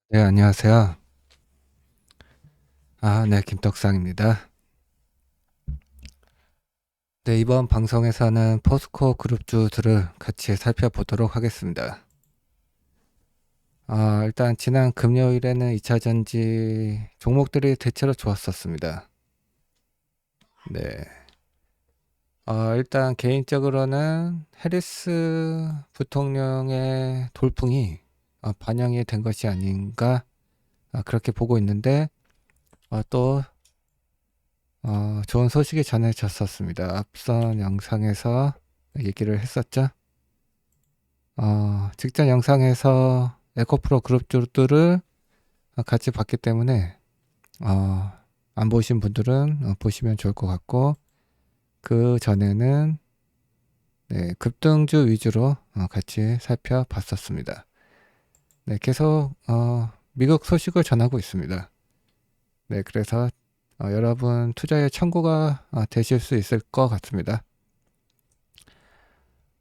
네, 안녕하세요. 네, 김떡상입니다. 네, 이번 방송에서는 포스코 그룹주들을 같이 살펴보도록 하겠습니다. 일단 지난 금요일에는 2차전지 종목들이 대체로 좋았었습니다. 네. 일단 개인적으로는 해리스 부통령의 돌풍이 반영이 된 것이 아닌가 그렇게 보고 있는데 또 좋은 소식이 전해졌었습니다. 앞선 영상에서 얘기를 했었죠. 직전 영상에서 에코프로 그룹주들을 같이 봤기 때문에 안 보신 분들은 보시면 좋을 것 같고, 그 전에는 네, 급등주 위주로 같이 살펴봤었습니다. 네, 계속 미국 소식을 전하고 있습니다. 네, 그래서 여러분 투자의 참고가 되실 수 있을 것 같습니다.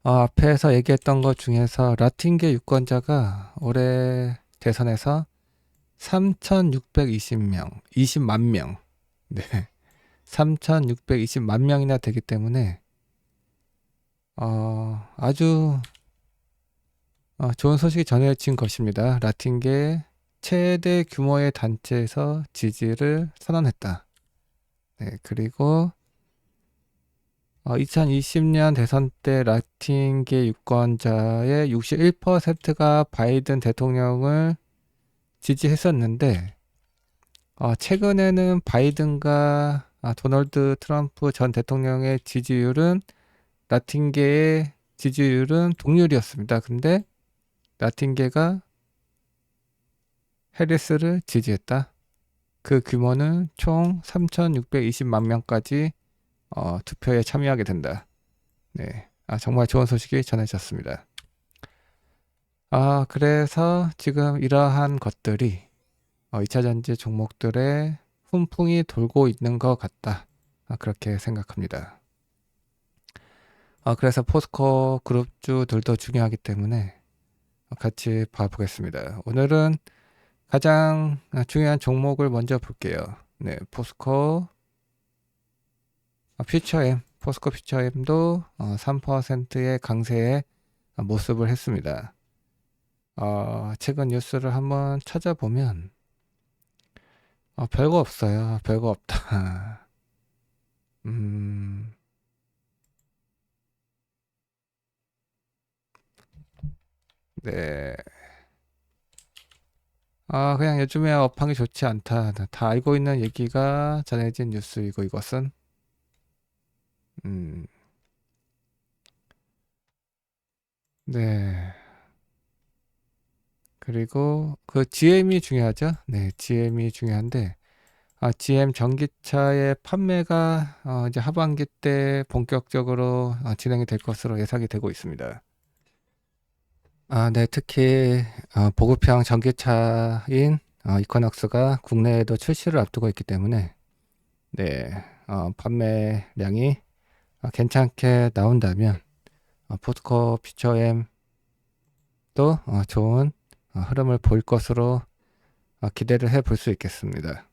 앞에서 얘기했던 것 중에서 라틴계 유권자가 올해 대선에서 3,620명, 20만 명, 네, 3,620만 명이나 되기 때문에 아주 좋은 소식이 전해진 것입니다. 라틴계 최대 규모의 단체에서 지지를 선언했다. 네, 그리고 2020년 대선 때 라틴계 유권자의 61%가 바이든 대통령을 지지했었는데 최근에는 바이든과 도널드 트럼프 전 대통령의 지지율은 라틴계의 지지율은 동률이었습니다. 근데 라틴계가 해리스를 지지했다. 그 규모는 총 3,620만 명까지 투표에 참여하게 된다. 네, 정말 좋은 소식이 전해졌습니다. 그래서 지금 이러한 것들이 2차전지 종목들의 훈풍이 돌고 있는 것 같다. 그렇게 생각합니다. 그래서 포스코 그룹주들도 중요하기 때문에 같이 봐보겠습니다. 오늘은 가장 중요한 종목을 먼저 볼게요. 네, 포스코 퓨처엠, 포스코 퓨처엠도 3%의 강세의 모습을 했습니다. 최근 뉴스를 한번 찾아보면 별거 없어요. 별거 없다. 네. 그냥 요즘에 업황이 좋지 않다. 다 알고 있는 얘기가 전해진 뉴스이고 이것은 음, 네. 그리고 그 GM이 중요하죠. 네, GM이 중요한데 GM 전기차의 판매가 이제 하반기 때 본격적으로 진행이 될 것으로 예상이 되고 있습니다. 네, 특히 보급형 전기차인 이코넉스가 국내에도 출시를 앞두고 있기 때문에 네, 판매량이 괜찮게 나온다면 포스코 퓨처엠도 좋은 흐름을 보일 것으로 기대를 해볼 수 있겠습니다.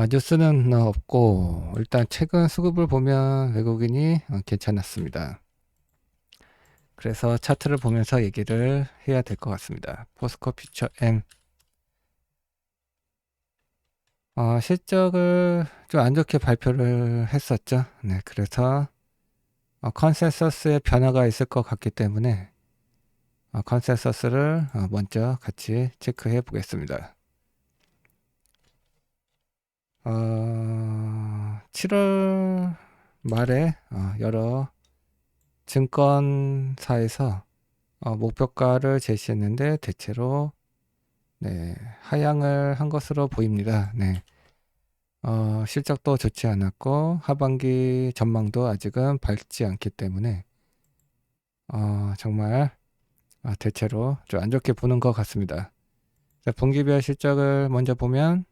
뉴스는 없고 일단 최근 수급을 보면 외국인이 괜찮았습니다. 그래서 차트를 보면서 얘기를 해야 될 것 같습니다. 포스코 퓨처엠 실적을 좀 안 좋게 발표를 했었죠. 네, 그래서 컨센서스의 변화가 있을 것 같기 때문에 컨센서스를 먼저 같이 체크해 보겠습니다. 7월 말에 여러 증권사에서 목표가를 제시했는데 대체로 네, 하향을 한 것으로 보입니다. 네. 실적도 좋지 않았고 하반기 전망도 아직은 밝지 않기 때문에 정말 대체로 좀 안 좋게 보는 것 같습니다. 자, 분기별 실적을 먼저 보면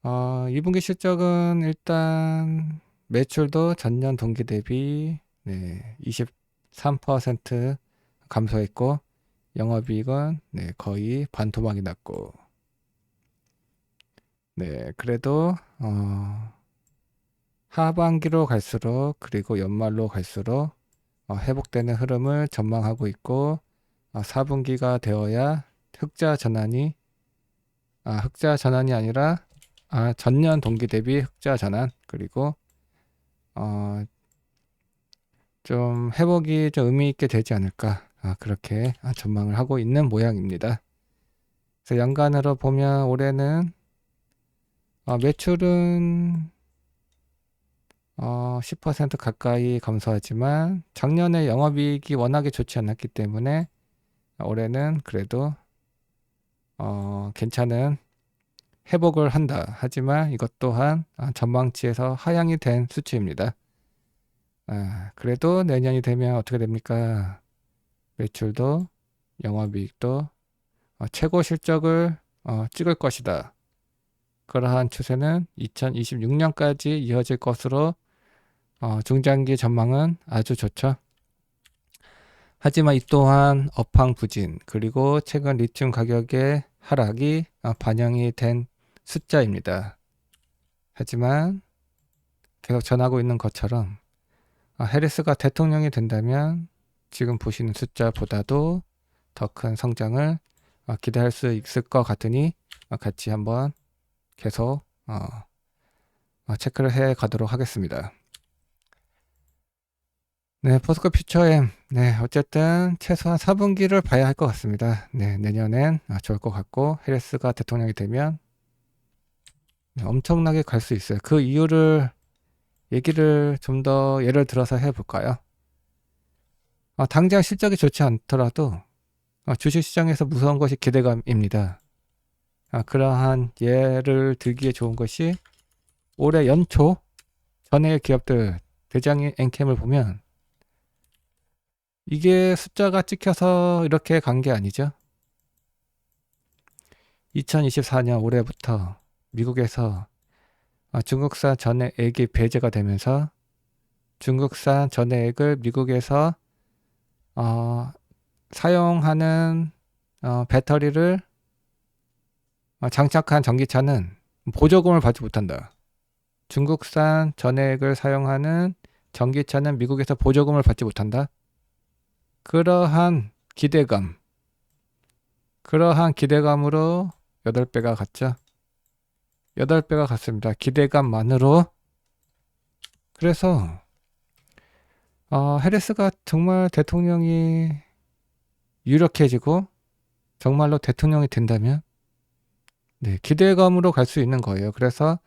2분기 실적은 일단 매출도 전년 동기 대비 네, 23% 감소했고 영업이익은 네, 거의 반토막이 났고, 네, 그래도 하반기로 갈수록 그리고 연말로 갈수록 회복되는 흐름을 전망하고 있고, 4분기가 되어야 흑자 전환이 아니라 전년 동기 대비 흑자 전환, 그리고 좀 회복이 좀 의미 있게 되지 않을까, 그렇게 전망을 하고 있는 모양입니다. 그래서 연간으로 보면 올해는 매출은 10% 가까이 감소하지만 작년에 영업이익이 워낙에 좋지 않았기 때문에 올해는 그래도 괜찮은 회복을 한다. 하지만 이것 또한 전망치에서 하향이 된 수치입니다. 그래도 내년이 되면 어떻게 됩니까? 매출도 영업이익도 최고 실적을 찍을 것이다. 그러한 추세는 2026년까지 이어질 것으로 중장기 전망은 아주 좋죠. 하지만 이 또한 업황부진 그리고 최근 리튬 가격의 하락이 반영이 된 숫자입니다. 하지만 계속 전하고 있는 것처럼 해리스가 대통령이 된다면 지금 보시는 숫자보다도 더 큰 성장을 기대할 수 있을 것 같으니 같이 한번 계속 체크를 해 가도록 하겠습니다. 네, 포스코 퓨처엠. 네, 어쨌든 최소한 4분기를 봐야 할 것 같습니다. 네, 내년엔 좋을 것 같고 해리스가 대통령이 되면 엄청나게 갈 수 있어요. 그 이유를 얘기를 좀 더 예를 들어서 해볼까요? 당장 실적이 좋지 않더라도 주식시장에서 무서운 것이 기대감입니다. 그러한 예를 들기에 좋은 것이 올해 연초 전해 기업들 대장의 엔캠을 보면 이게 숫자가 찍혀서 이렇게 간 게 아니죠. 2024년 올해부터 미국에서 중국산 전해액이 배제가 되면서 중국산 전해액을 미국에서 사용하는 배터리를 장착한 전기차는 보조금을 받지 못한다. 중국산 전해액을 사용하는 전기차는 미국에서 보조금을 받지 못한다. 그러한 기대감으로 8배가 갔죠. 8배가 갔습니다. 기대감만으로. 그래서 해리스가 정말 대통령이 유력해지고 정말로 대통령이 된다면 네, 기대감으로 갈 수 있는 거예요. 그래서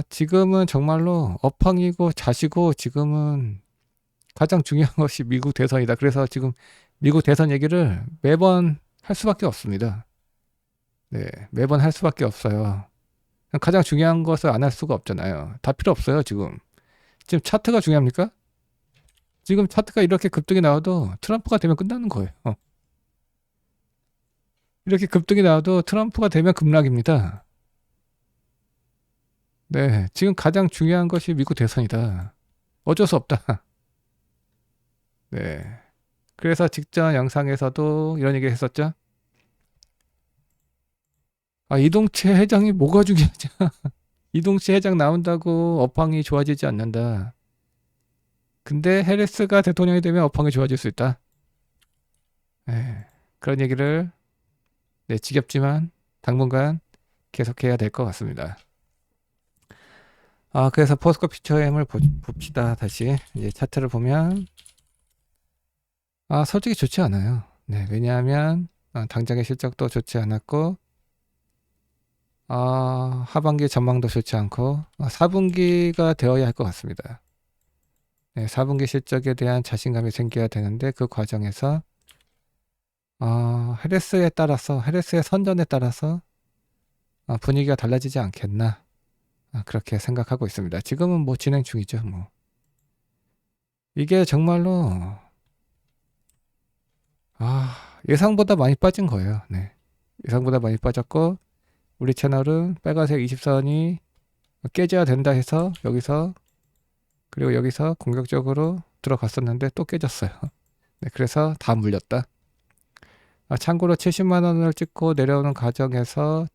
지금은 정말로 업황이고 자시고 지금은 가장 중요한 것이 미국 대선이다. 그래서 지금 미국 대선 얘기를 매번 할 수밖에 없습니다. 네, 매번 할 수밖에 없어요. 가장 중요한 것을 안 할 수가 없잖아요. 다 필요 없어요, 지금. 지금 차트가 중요합니까? 지금 차트가 이렇게 급등이 나와도 트럼프가 되면 끝나는 거예요. 이렇게 급등이 나와도 트럼프가 되면 급락입니다. 네, 지금 가장 중요한 것이 미국 대선이다. 어쩔 수 없다. 네. 그래서 직전 영상에서도 이런 얘기 했었죠. 이동채 회장이 뭐가 중요하냐. 이동채 회장 나온다고 업황이 좋아지지 않는다. 근데 해리스가 대통령이 되면 업황이 좋아질 수 있다. 네, 그런 얘기를 지겹지만 당분간 계속해야 될 것 같습니다. 그래서 포스코 퓨처엠을 봅시다. 다시 이제 차트를 보면 솔직히 좋지 않아요. 네, 왜냐하면 당장의 실적도 좋지 않았고 하반기 전망도 좋지 않고 4분기가 되어야 할 것 같습니다. 네, 4분기 실적에 대한 자신감이 생겨야 되는데 그 과정에서 해리스의 선전에 따라서 분위기가 달라지지 않겠나 그렇게 생각하고 있습니다. 지금은 뭐 진행 중이죠. 뭐 이게 정말로 예상보다 많이 빠진 거예요. 네, 예상보다 많이 빠졌고 우리 채널은 빨간색 20선이 깨져야 된다 해서 여기서 그리고 여기서 공격적으로 들어갔었는데 또 깨졌어요. 네, 그래서 다 물렸다. 참고로 70만 원을 찍고 내려오는 과정에서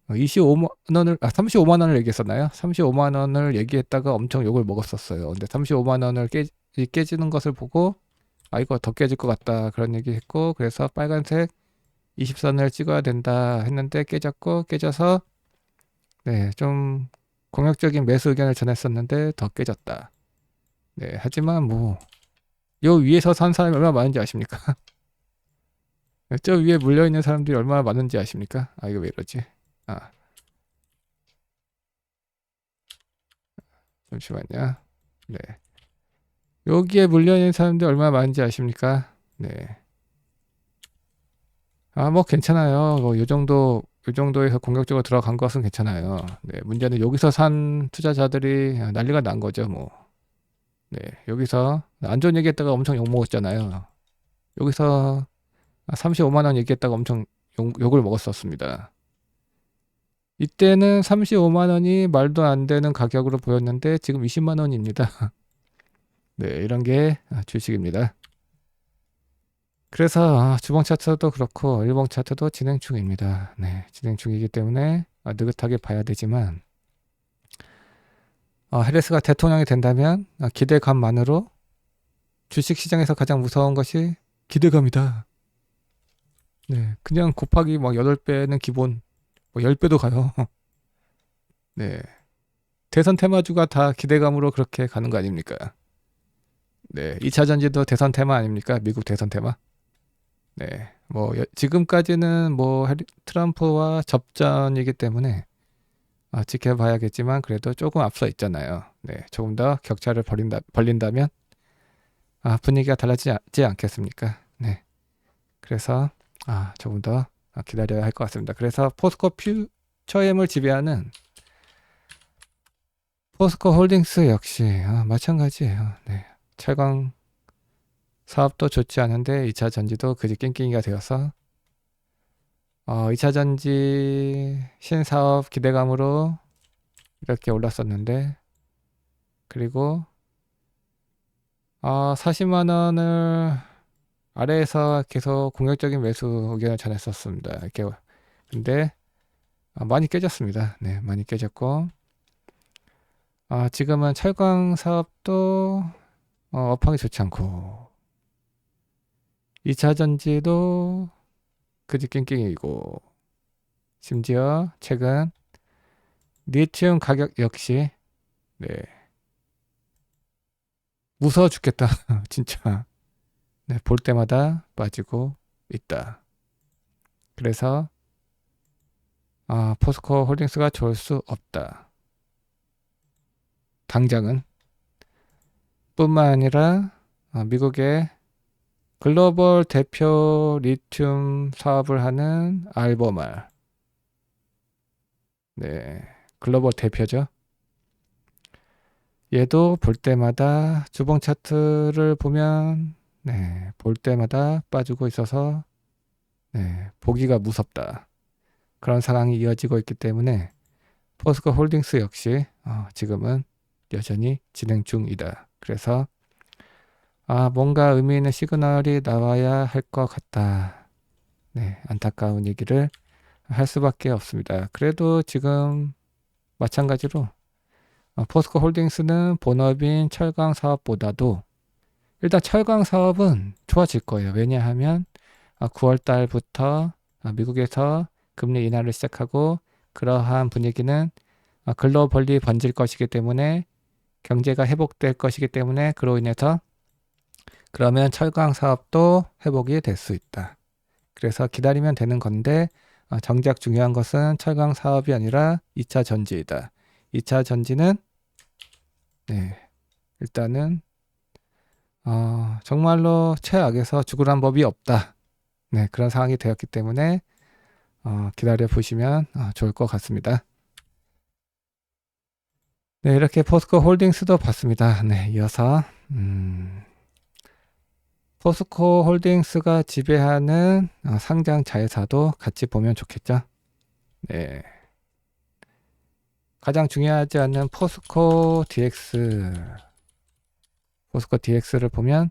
25만 원을 35만 원을 얘기했었나요? 35만 원을 얘기했다가 엄청 욕을 먹었었어요. 근데 35만 원을 깨지는 것을 보고 이거 더 깨질 것 같다 그런 얘기 했고, 그래서 빨간색 20선을 찍어야 된다 했는데 깨져서 네, 좀 공격적인 매수 의견을 전했었는데 더 깨졌다. 네, 하지만 뭐 요 위에서 산 사람이 얼마나 많은지 아십니까? 저 위에 물려있는 사람들이 얼마나 많은지 아십니까? 이거 왜 이러지? 잠시만요. 네. 여기에 물려있는 사람들이 얼마나 많은지 아십니까? 네. 뭐 괜찮아요. 뭐 요 정도에서 공격적으로 들어간 것은 괜찮아요. 네. 문제는 여기서 산 투자자들이 난리가 난 거죠, 뭐. 네. 여기서 안 좋은 얘기했다가 엄청 욕 먹었잖아요. 여기서 35만 원 얘기했다가 엄청 욕을 먹었었습니다. 이때는 35만 원이 말도 안 되는 가격으로 보였는데 지금 20만 원입니다. 네, 이런 게 주식입니다. 그래서 주봉 차트도 그렇고 일봉 차트도 진행 중입니다. 네, 진행 중이기 때문에 느긋하게 봐야 되지만 해리스가 대통령이 된다면 기대감만으로 주식 시장에서 가장 무서운 것이 기대감이다. 네, 그냥 곱하기 뭐 8배는 기본, 뭐 10배도 가요. 네, 대선 테마주가 다 기대감으로 그렇게 가는 거 아닙니까? 네, 2차 전지도 대선 테마 아닙니까? 미국 대선 테마. 네, 뭐 지금까지는 뭐 트럼프와 접전이기 때문에 지켜봐야겠지만 그래도 조금 앞서 있잖아요. 네, 조금 더 격차를 벌린다면 분위기가 달라지지 않겠습니까? 네, 그래서 조금 더 기다려야 할 것 같습니다. 그래서 포스코 퓨처엠을 지배하는 포스코 홀딩스 역시 마찬가지예요. 네, 철강 사업도 좋지 않은데 2차 전지도 그지 깽깽이가 되어서 2차 전지 신사업 기대감으로 이렇게 올랐었는데, 그리고 40만 원을 아래에서 계속 공격적인 매수 의견을 전했었습니다. 이렇게. 근데 많이 깨졌습니다. 네, 많이 깨졌고 지금은 철강 사업도 업황이 좋지 않고 2차 전지도 그지 깽깽이고, 심지어 최근 리튬 가격 역시 네, 무서워 죽겠다. 진짜. 네, 볼 때마다 빠지고 있다. 그래서 포스코 홀딩스가 좋을 수 없다. 당장은. 뿐만 아니라 미국의 글로벌 대표 리튬 사업을 하는 알버말. 네, 글로벌 대표죠. 얘도 볼 때마다 주봉 차트를 보면 네, 볼 때마다 빠지고 있어서 네, 보기가 무섭다. 그런 상황이 이어지고 있기 때문에 포스코 홀딩스 역시 지금은 여전히 진행 중이다. 그래서 뭔가 의미 있는 시그널이 나와야 할 것 같다. 네, 안타까운 얘기를 할 수밖에 없습니다. 그래도 지금 마찬가지로 포스코 홀딩스는 본업인 철강 사업보다도 일단 철강 사업은 좋아질 거예요. 왜냐하면 9월 달부터 미국에서 금리 인하를 시작하고 그러한 분위기는 글로벌리 번질 것이기 때문에 경제가 회복될 것이기 때문에 그로 인해서 그러면 철강 사업도 회복이 될 수 있다. 그래서 기다리면 되는 건데 정작 중요한 것은 철강 사업이 아니라 2차 전지이다. 2차 전지는 네, 일단은 정말로 최악에서 죽으란 법이 없다. 네, 그런 상황이 되었기 때문에 기다려 보시면 좋을 것 같습니다. 네, 이렇게 포스코 홀딩스도 봤습니다. 네, 이어서 포스코 홀딩스가 지배하는 상장 자회사도 같이 보면 좋겠죠. 네, 가장 중요하지 않는 포스코 DX를 보면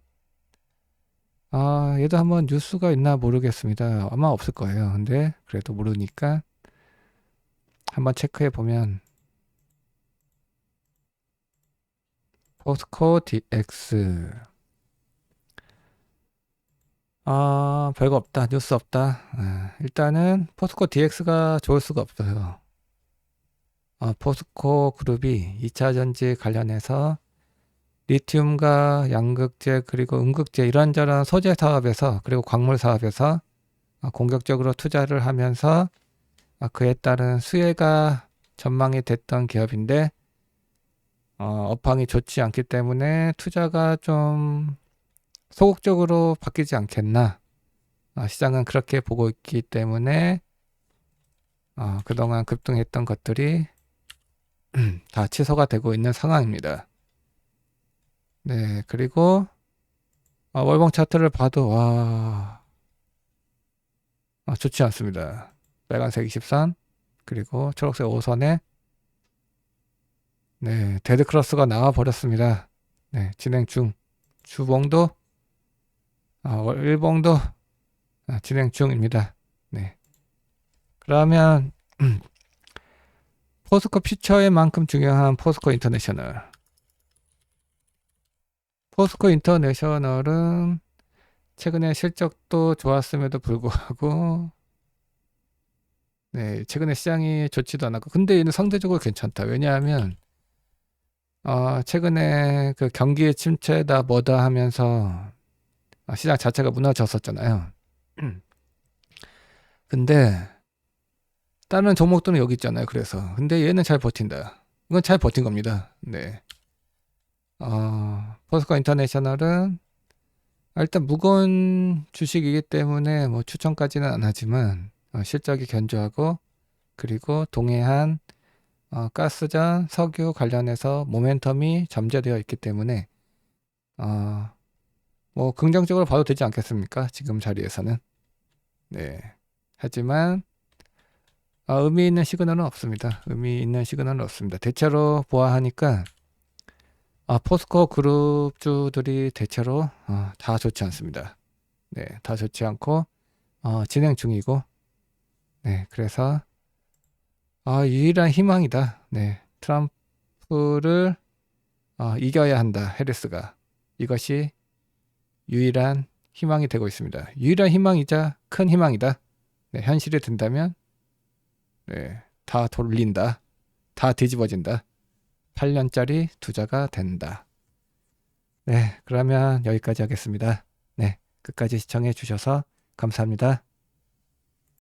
얘도 한번 뉴스가 있나 모르겠습니다. 아마 없을 거예요. 근데 그래도 모르니까 한번 체크해 보면 포스코 DX 별거 없다. 뉴스 없다. 일단은 포스코 DX가 좋을 수가 없어요. 포스코 그룹이 2차 전지 관련해서 리튬과 양극재 그리고 음극재 이런저런 소재 사업에서 그리고 광물 사업에서 공격적으로 투자를 하면서 그에 따른 수혜가 전망이 됐던 기업인데 업황이 좋지 않기 때문에 투자가 좀 소극적으로 바뀌지 않겠나. 시장은 그렇게 보고 있기 때문에 그동안 급등했던 것들이 다 취소가 되고 있는 상황입니다. 네, 그리고 월봉 차트를 봐도 좋지 않습니다. 빨간색 20선 그리고 초록색 5선에 네, 데드크로스가 나와 버렸습니다. 네, 진행 중. 주봉도 일봉도 진행 중입니다. 네. 그러면 포스코 퓨처의 만큼 중요한 포스코 인터내셔널. 포스코 인터내셔널은 최근에 실적도 좋았음에도 불구하고 네, 최근에 시장이 좋지도 않았고 근데 얘는 상대적으로 괜찮다. 왜냐하면 최근에 그 경기의 침체다 뭐다 하면서 시장 자체가 무너졌었잖아요. 근데 다른 종목들은 여기 있잖아요. 그래서 근데 얘는 잘 버틴다. 이건 잘 버틴 겁니다. 네. 포스코 인터내셔널은 일단 무거운 주식이기 때문에 뭐 추천까지는 안 하지만 실적이 견조하고 그리고 동해안 가스전 석유 관련해서 모멘텀이 잠재되어 있기 때문에 뭐 긍정적으로 봐도 되지 않겠습니까? 지금 자리에서는. 네. 하지만 의미 있는 시그널은 없습니다. 의미 있는 시그널은 없습니다. 대체로 보아하니까 포스코 그룹주들이 대체로 다 좋지 않습니다. 네, 다 좋지 않고 진행 중이고, 네, 그래서 유일한 희망이다. 네, 트럼프를 이겨야 한다. 해리스가 이것이 유일한 희망이 되고 있습니다. 유일한 희망이자 큰 희망이다. 네, 현실이 된다면, 네, 다 돌린다. 다 뒤집어진다. 8년짜리 투자가 된다. 네, 그러면 여기까지 하겠습니다. 네, 끝까지 시청해 주셔서 감사합니다.